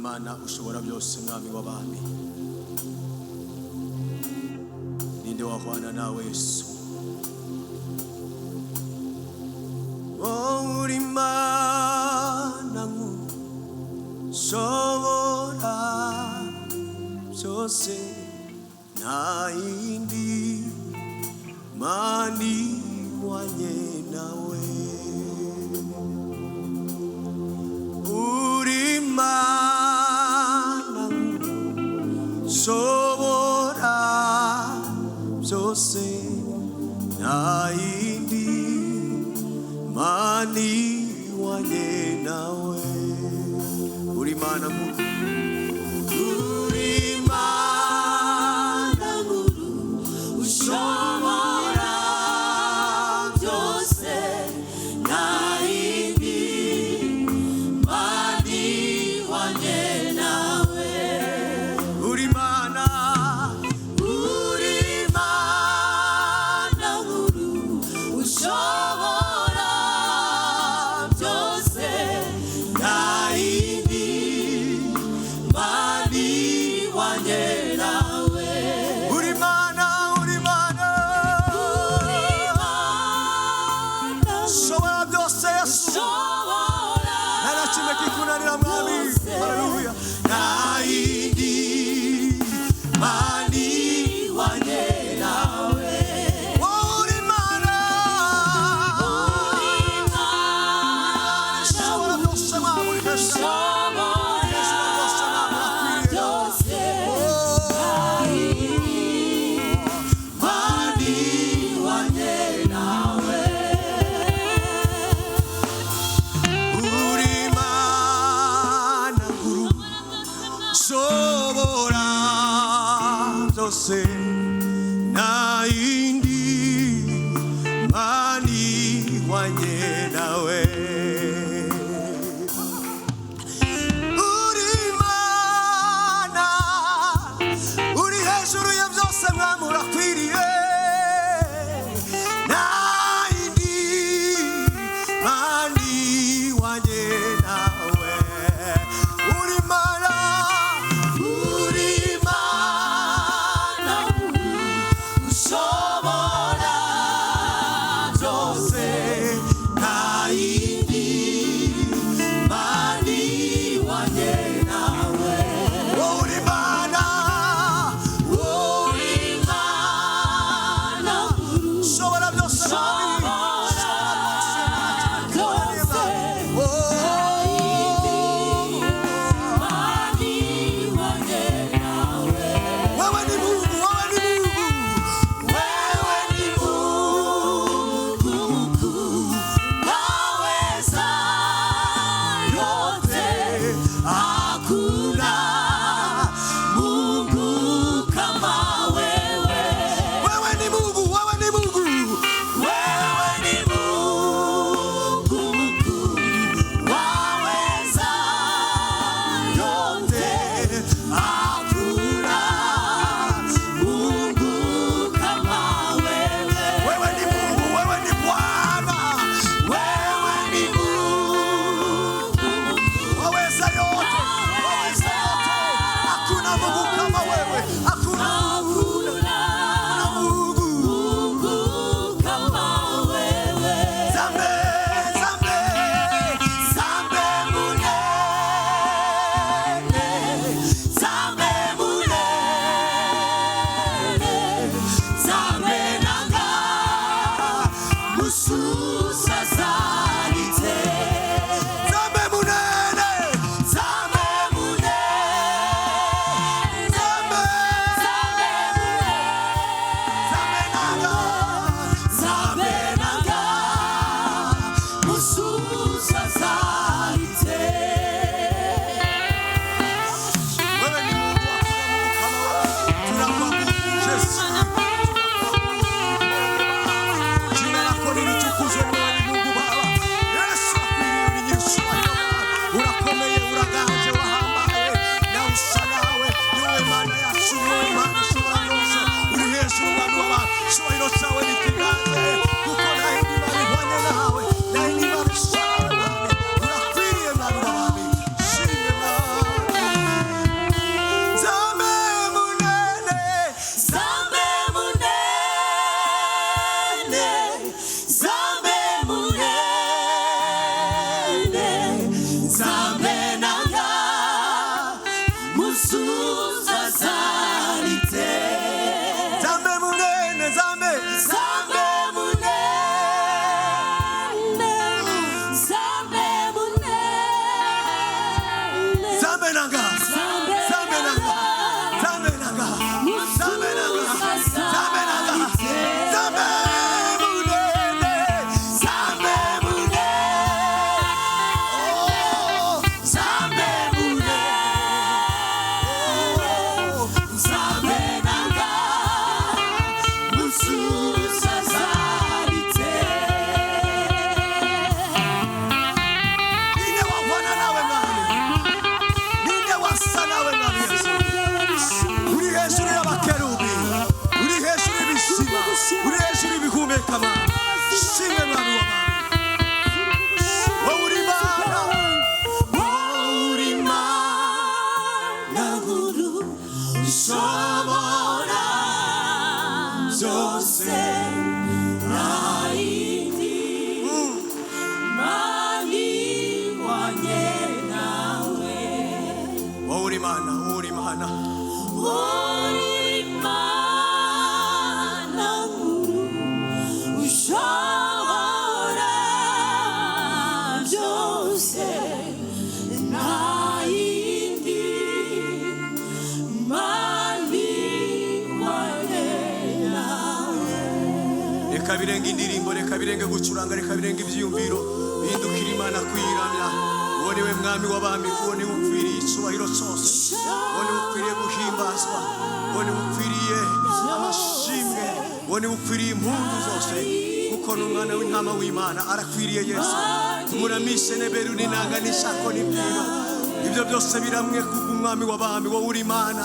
Mana ushobora byose mwami w'abami. Ninde wahwana nawe Yesu? Uri Mana ushobora byose, nta yindi Mana ihwanye nawe. Uri Mana ushobora byose, nta yindi Mana ihwanye nawe. Uri Mana ushobora byose, nta yindi Mana ihwanye nawe. Uri Mana nkuru ushobora byose, nta yindi Mana ihwanye nawe. Uri Mana ushobora byose Yesu, nta na kimwe kikunanira mwami. Haleluya. Nta yindi Mana ihwanye nawe. Uri Mana ushobora byose mwami, uri Yesu. Ushobora byose, nta yindi Mana ihwanye nawe. Uri Mana uri hejuru ya byose mwami, urakwiriye. Nta yindi Mana ihwanye nawe. Uri Mana ushobora reka birenge indirimbo, reka birenge gucuranga, reka birenge ibyiyumviro, bindukira Imana kwiramya. Uwo ni we mwami w'abami, uwo ni we ukwiriye icyubahiro cyose, uwo ni we ukwiriye guhimbazwa, uwo ni we ukwiriye amashimwe, uwo ni we ukwiriye impundu zose, kuko ni umwana w'intama w'Imana, arakwiriye Yesu. Tumuramishe neberu n'inanga n'ishako n'ibwiro, ibyo byose biramwe kubw'umwami w'abami, wowe uri Imana.